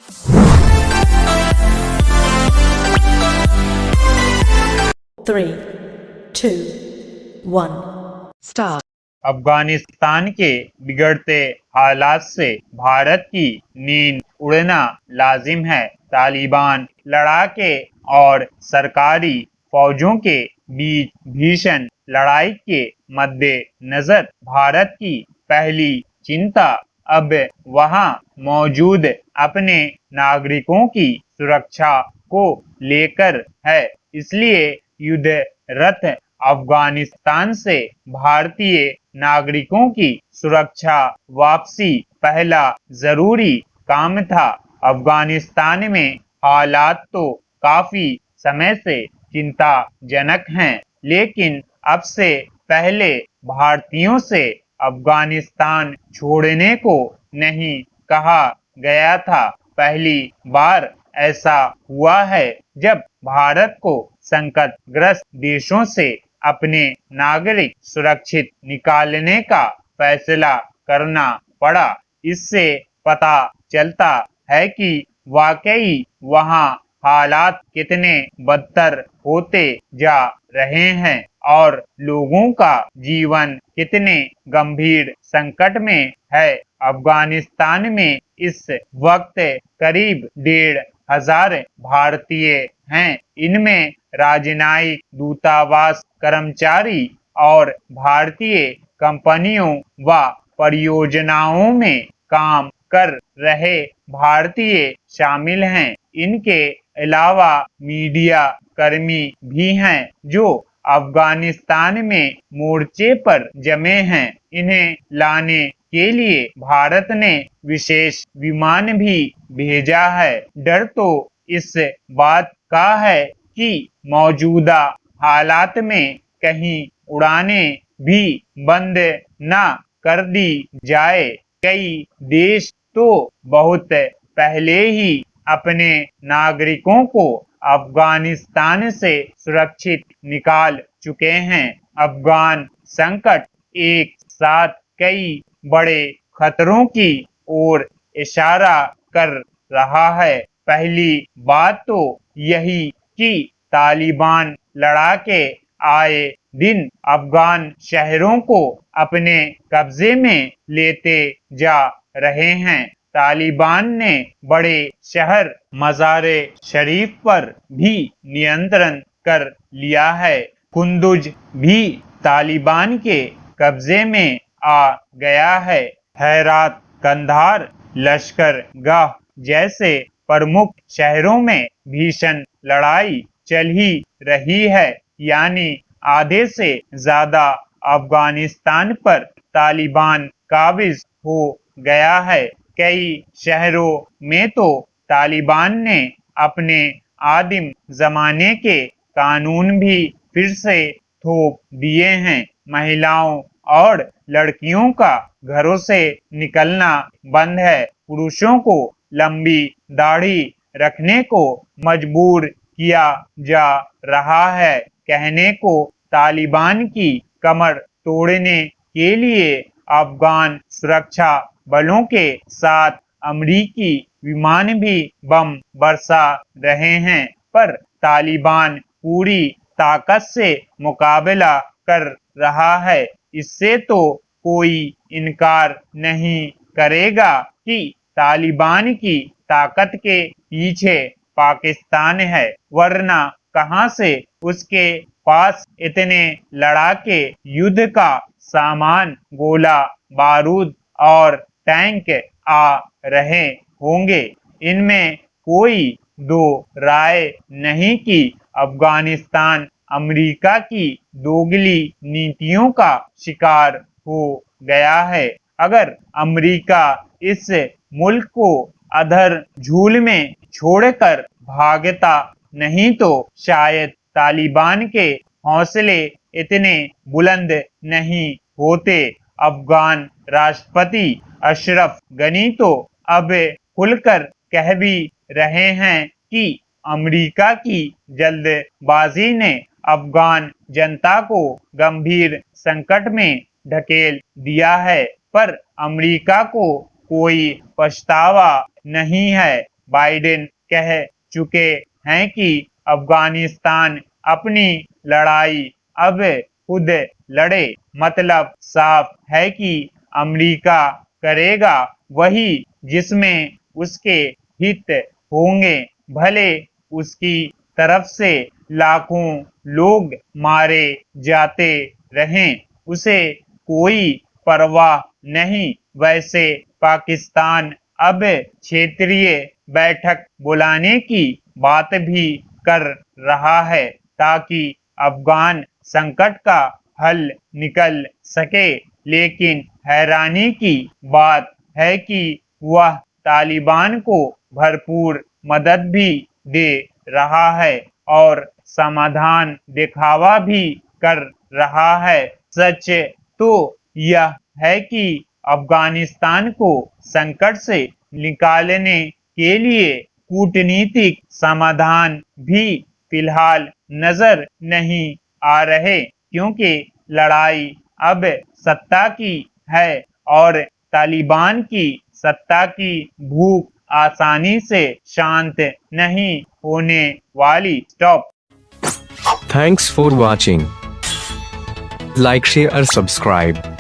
3, 2, 1. Start. Afghanistan के बिगड़ते हालात से भारत की नींद उड़ना लाजिम है। तालिबान लड़ाके और सरकारी फौजों के बीच भीषण लड़ाई के मद्देनजर भारत की पहली चिंता अब वहां मौजूद अपने नागरिकों की सुरक्षा को लेकर है। इसलिए युद्धरत अफगानिस्तान से भारतीय नागरिकों की सुरक्षा वापसी पहला जरूरी काम था। अफगानिस्तान में हालात तो काफी समय से चिंताजनक हैं, लेकिन अब से पहले भारतीयों से अफगानिस्तान छोड़ने को नहीं कहा गया था। पहली बार ऐसा हुआ है जब भारत को संकटग्रस्त देशों से अपने नागरिक सुरक्षित निकालने का फैसला करना पड़ा। इससे पता चलता है कि वाकई वहां हालात कितने बदतर होते जा रहे हैं और लोगों का जीवन कितने गंभीर संकट में है। अफगानिस्तान में इस वक्त करीब 1,500 भारतीय हैं। इनमें राजनयिक दूतावास कर्मचारी और भारतीय कंपनियों व परियोजनाओं में काम कर रहे भारतीय शामिल हैं। इनके अलावा मीडिया कर्मी भी हैं जो अफगानिस्तान में मोर्चे पर जमे हैं। इन्हें लाने के लिए भारत ने विशेष विमान भी भेजा है। डर तो इस बात का है कि मौजूदा हालात में कहीं उड़ानें भी बंद न कर दी जाए। कई देश तो बहुत पहले ही अपने नागरिकों को अफगानिस्तान से सुरक्षित निकाल चुके हैं। अफगान संकट एक साथ कई बड़े खतरों की ओर इशारा कर रहा है। पहली बात तो यही कि तालिबान लड़ाके आए दिन अफगान शहरों को अपने कब्जे में लेते जा रहे हैं। तालिबान ने बड़े शहर मज़ारे शरीफ पर भी नियंत्रण कर लिया है। कुंदुज भी तालिबान के कब्जे में आ गया है। हेरात, कंधार, लश्करगाह जैसे प्रमुख शहरों में भीषण लड़ाई चल ही रही है। यानी आधे से ज्यादा अफगानिस्तान पर तालिबान काबिज हो गया है। कई शहरों में तो तालिबान ने अपने आदिम जमाने के कानून भी फिर से थोप दिए हैं। महिलाओं और लड़कियों का घरों से निकलना बंद है। पुरुषों को लंबी दाढ़ी रखने को मजबूर किया जा रहा है। कहने को तालिबान की कमर तोड़ने के लिए अफगान सुरक्षा बलों के साथ अमरीकी विमान भी बम बरसा रहे हैं, पर तालिबान पूरी ताकत से मुकाबला कर रहा है। इससे तो कोई इनकार नहीं करेगा कि तालिबान की ताकत के पीछे पाकिस्तान है, वरना कहां से उसके पास इतने लड़ाके युद्ध का सामान, गोला बारूद और टैंक आ रहे होंगे। इनमें कोई दो राय नहीं कि अफगानिस्तान अमेरिका की दोगली नीतियों का शिकार हो गया है। अगर अमेरिका इस मुल्क को अधर झूल में छोड़कर भागता नहीं तो शायद तालिबान के हौसले इतने बुलंद नहीं होते। अफगान राष्ट्रपति अशरफ गनी तो अब खुलकर कह भी रहे हैं कि अमेरिका की जल्दबाजी ने अफगान जनता को गंभीर संकट में ढकेल दिया है, पर अमेरिका को कोई पछतावा नहीं है। बाइडेन कह चुके हैं कि अफगानिस्तान अपनी लड़ाई अब खुद लड़े। मतलब साफ है कि अमेरिका करेगा वही जिसमें उसके हित होंगे, भले उसकी तरफ से लाखों लोग मारे जाते रहें, उसे कोई परवाह नहीं। वैसे पाकिस्तान अब क्षेत्रीय बैठक बुलाने की बात भी कर रहा है ताकि अफगान संकट का हल निकल सके, लेकिन हैरानी की बात है कि वह तालिबान को भरपूर मदद भी दे रहा है और समाधान दिखावा भी कर रहा है। सच तो यह है कि अफगानिस्तान को संकट से निकालने के लिए कूटनीतिक समाधान भी फिलहाल नजर नहीं आ रहे, क्योंकि लड़ाई अब सत्ता की है और तालिबान की सत्ता की भूख आसानी से शांत नहीं होने वाली। Stop. Thanks for watching. Like, share, subscribe.